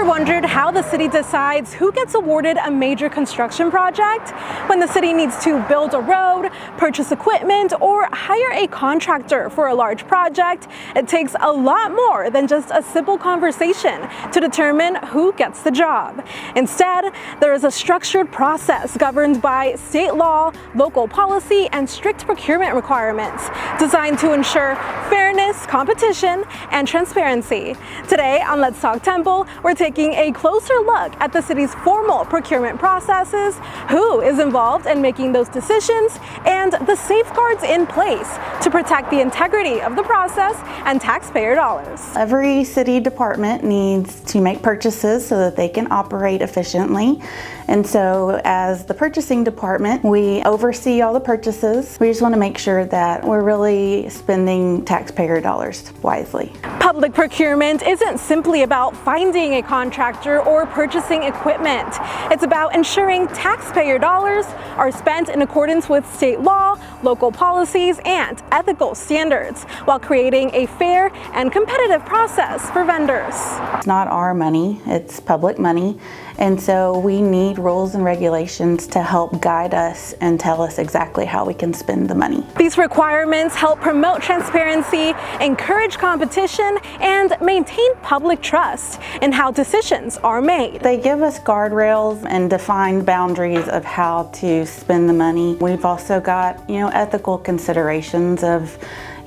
wondered how the city decides who gets awarded a major construction project? When the city needs to build a road, purchase equipment, or hire a contractor for a large project, it takes a lot more than just a simple conversation to determine who gets the job. Instead, there is a structured process governed by state law, local policy, and strict procurement requirements designed to ensure fairness, competition, and transparency. Today on Let's Talk Temple, we're taking a closer look at the city's formal procurement processes, who is involved in making those decisions, and the safeguards in place to protect the integrity of the process and taxpayer dollars. Every city department needs to make purchases so that they can operate efficiently. And so as the purchasing department, we oversee all the purchases. We just want to make sure that we're really spending taxpayer dollars wisely. Public procurement isn't simply about finding a contractor or purchasing equipment. It's about ensuring taxpayer dollars are spent in accordance with state law, local policies, and ethical standards, while creating a fair and competitive process for vendors. It's not our money, it's public money. And so we need rules and regulations to help guide us and tell us exactly how we can spend the money. These requirements help promote transparency, encourage competition, and maintain public trust in how decisions are made. They give us guardrails and defined boundaries of how to spend the money. We've also got, ethical considerations of,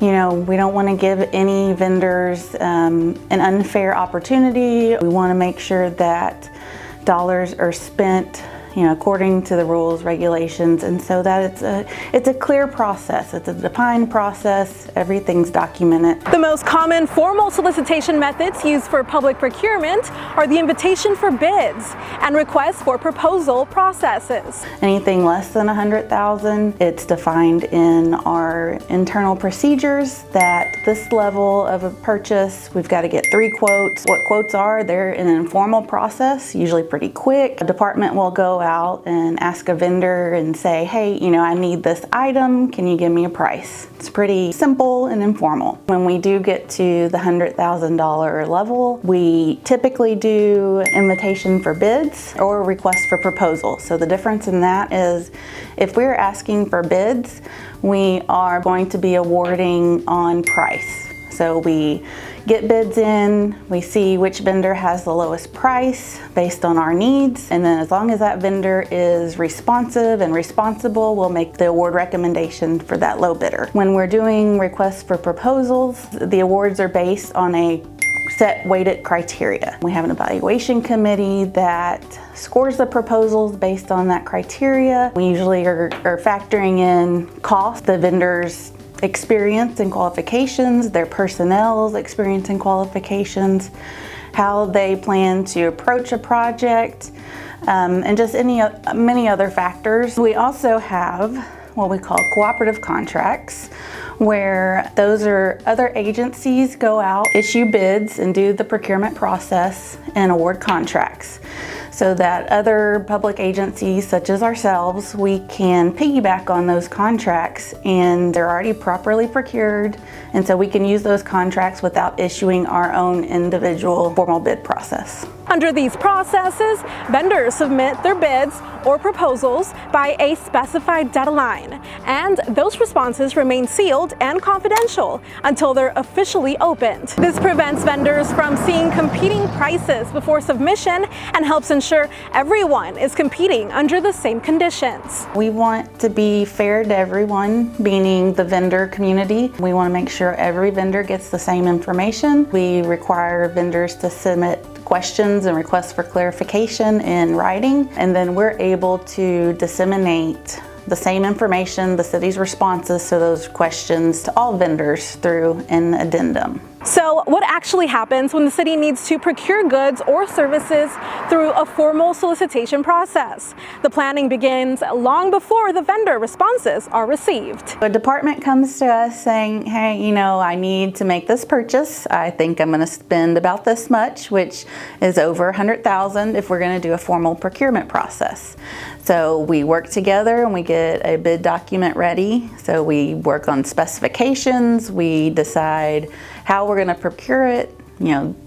we don't want to give any vendors an unfair opportunity. We want to make sure that dollars are spent according to the rules, regulations, and so that it's a clear process. It's a defined process. Everything's documented. The most common formal solicitation methods used for public procurement are the invitation for bids and requests for proposal processes. Anything less than $100,000, it's defined in our internal procedures that this level of a purchase, we've got to get 3 quotes. What quotes are, they're in an informal process, usually pretty quick. A department will go out and ask a vendor and say, hey, I need this item, can you give me a price? It's pretty simple and informal. When we do get to the $100,000 level, we typically do invitation for bids or request for proposal. So the difference in that is if we're asking for bids, we are going to be awarding on price. So we get bids in, we see which vendor has the lowest price based on our needs, and then as long as that vendor is responsive and responsible, we'll make the award recommendation for that low bidder. When we're doing requests for proposals, the awards are based on a set weighted criteria. We have an evaluation committee that scores the proposals based on that criteria. We usually are factoring in cost, the vendor's experience and qualifications, their personnel's experience and qualifications, how they plan to approach a project, and just many other factors. We also have what we call cooperative contracts, where those are other agencies go out, issue bids, and do the procurement process and award contracts, so that other public agencies such as ourselves, we can piggyback on those contracts, and they're already properly procured, and so we can use those contracts without issuing our own individual formal bid process. Under these processes, vendors submit their bids or proposals by a specified deadline, and those responses remain sealed and confidential until they're officially opened. This prevents vendors from seeing competing prices before submission and helps ensure everyone is competing under the same conditions. We want to be fair to everyone, meaning the vendor community. We want to make sure every vendor gets the same information. We require vendors to submit questions and requests for clarification in writing, and then we're able to disseminate the same information, the city's responses to those questions, to all vendors through an addendum. So what actually happens when the city needs to procure goods or services through a formal solicitation process? The planning begins long before the vendor responses are received. A department comes to us saying, hey, I need to make this purchase. I think I'm going to spend about this much, which is over $100,000 if we're going to do a formal procurement process. So we work together and we get a bid document ready. So we work on specifications, we decide how we're going to procure it,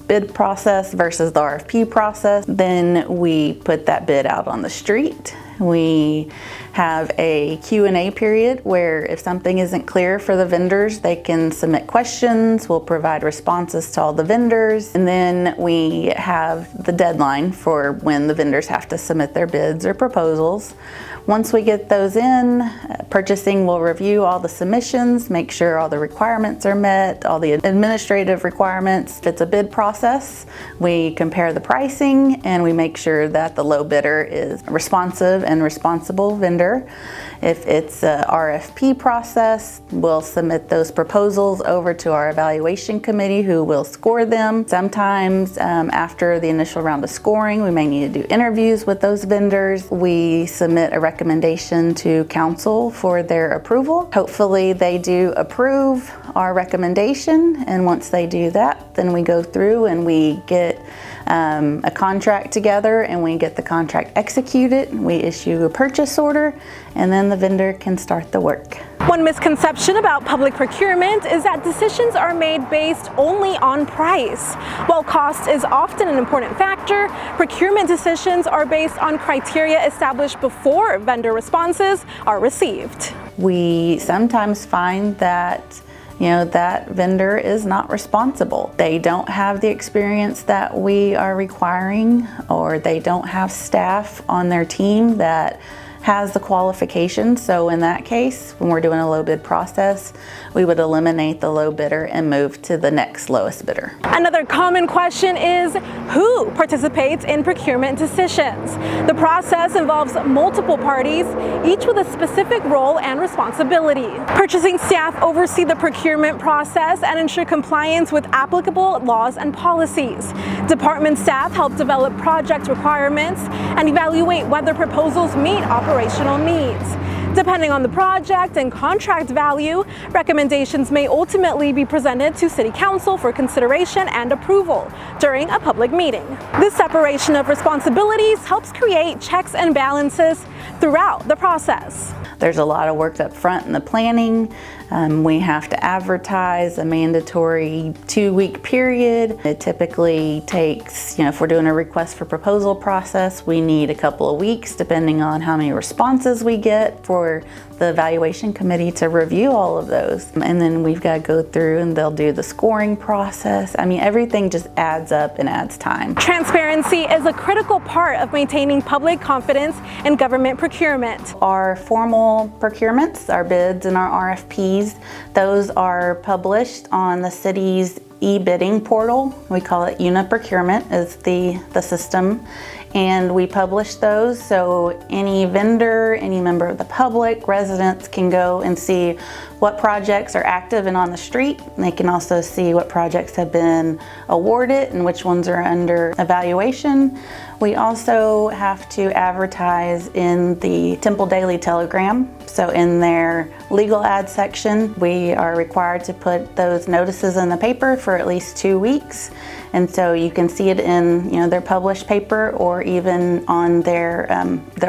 bid process versus the RFP process. Then we put that bid out on the street. We have a Q&A period where if something isn't clear for the vendors, they can submit questions. We'll provide responses to all the vendors. And then we have the deadline for when the vendors have to submit their bids or proposals. Once we get those in, purchasing will review all the submissions, make sure all the requirements are met, all the administrative requirements. If it's a bid process, we compare the pricing and we make sure that the low bidder is a responsive and responsible vendor. If it's a RFP process, we'll submit those proposals over to our evaluation committee who will score them. Sometimes after the initial round of scoring, we may need to do interviews with those vendors. We submit a recommendation to council for their approval. Hopefully they do approve our recommendation, and once they do that, then we go through and we get a contract together and we get the contract executed. We issue a purchase order and then the vendor can start the work. One misconception about public procurement is that decisions are made based only on price. While cost is often an important factor, procurement decisions are based on criteria established before vendor responses are received. We sometimes find that that vendor is not responsible. They don't have the experience that we are requiring, or they don't have staff on their team that has the qualifications. So in that case, when we're doing a low bid process, we would eliminate the low bidder and move to the next lowest bidder. Another common question is who participates in procurement decisions? The process involves multiple parties, each with a specific role and responsibility. Purchasing staff oversee the procurement process and ensure compliance with applicable laws and policies. Department staff help develop project requirements and evaluate whether proposals meet operational needs. Depending on the project and contract value, recommendations may ultimately be presented to City Council for consideration and approval during a public meeting. This separation of responsibilities helps create checks and balances throughout the process. There's a lot of work up front in the planning. We have to advertise a mandatory 2-week period. It typically takes, if we're doing a request for proposal process, we need a couple of weeks depending on how many responses we get for the evaluation committee to review all of those. And then we've got to go through and they'll do the scoring process. Everything just adds up and adds time. Transparency is a critical part of maintaining public confidence in government procurement. Our formal procurements, our bids and our RFPs, those are published on the city's e-bidding portal. We call it UnaProcurement is the system. And we publish those so any vendor, any member of the public, residents can go and see what projects are active and on the street. And they can also see what projects have been awarded and which ones are under evaluation. We also have to advertise in the Temple Daily Telegram. So in their legal ad section, we are required to put those notices in the paper for at least 2 weeks. And so you can see it in their published paper or even on their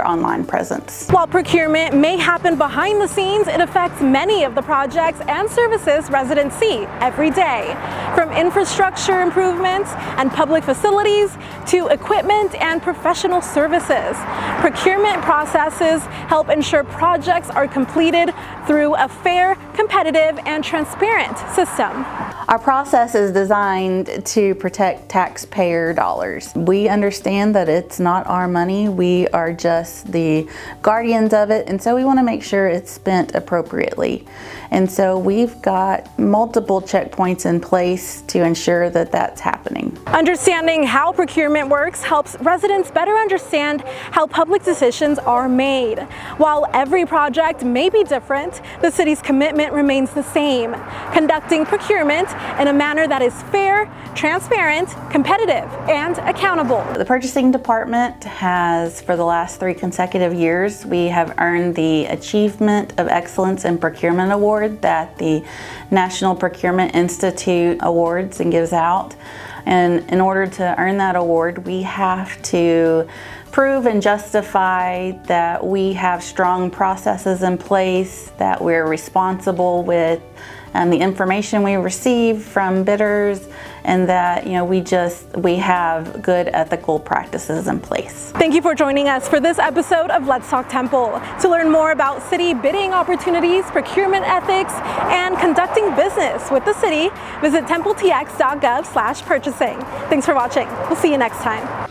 online presence. While procurement may happen behind the scenes, it affects many of the projects and services residents see every day. From infrastructure improvements and public facilities to equipment and professional services. Procurement processes help ensure projects are completed through a fair, competitive, and transparent system. Our process is designed to protect taxpayer dollars. We understand that it's not our money. We are just the guardians of it, and so we want to make sure it's spent appropriately. And so we've got multiple checkpoints in place to ensure that that's happening. Understanding how procurement works helps residents better understand how public decisions are made. While every project may be different, the city's commitment remains the same, conducting procurement in a manner that is fair, transparent, competitive, and accountable. The purchasing department has, for the last 3 consecutive years, we have earned the Achievement of Excellence in Procurement Award that the National Procurement Institute awards and gives out. And in order to earn that award, we have to prove and justify that we have strong processes in place, that we're responsible with the information we receive from bidders, and that we have good ethical practices in place. Thank you for joining us for this episode of Let's Talk Temple. To learn more about city bidding opportunities, procurement ethics, and conducting business with the city, visit templetx.gov/purchasing. Thanks for watching. We'll see you next time.